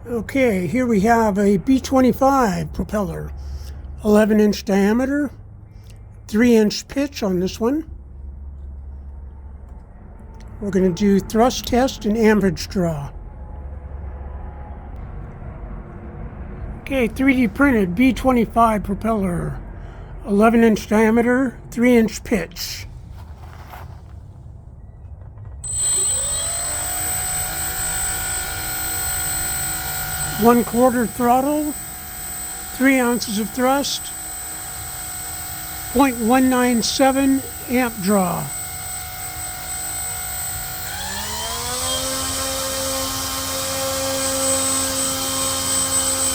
Okay, here we have a B-25 propeller, 11-inch diameter, 3-inch pitch on this one. We're going to do thrust test and amperage draw. Okay, 3D printed B-25 propeller, 11-inch diameter, 3-inch pitch. One-quarter throttle, 3 ounces of thrust, 0.197 amp draw.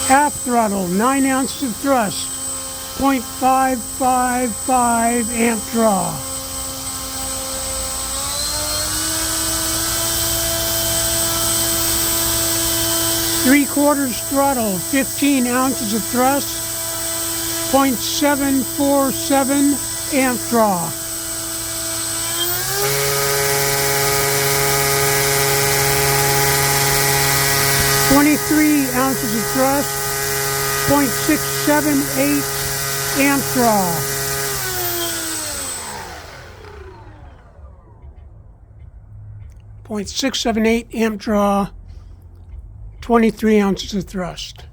Half throttle, 9 ounces of thrust, 0.555 amp draw. Three-quarters throttle, 15 ounces of thrust, 0.747 amp draw. Ounces of thrust, 0.678 amp draw. .678 amp draw, 23 ounces of thrust.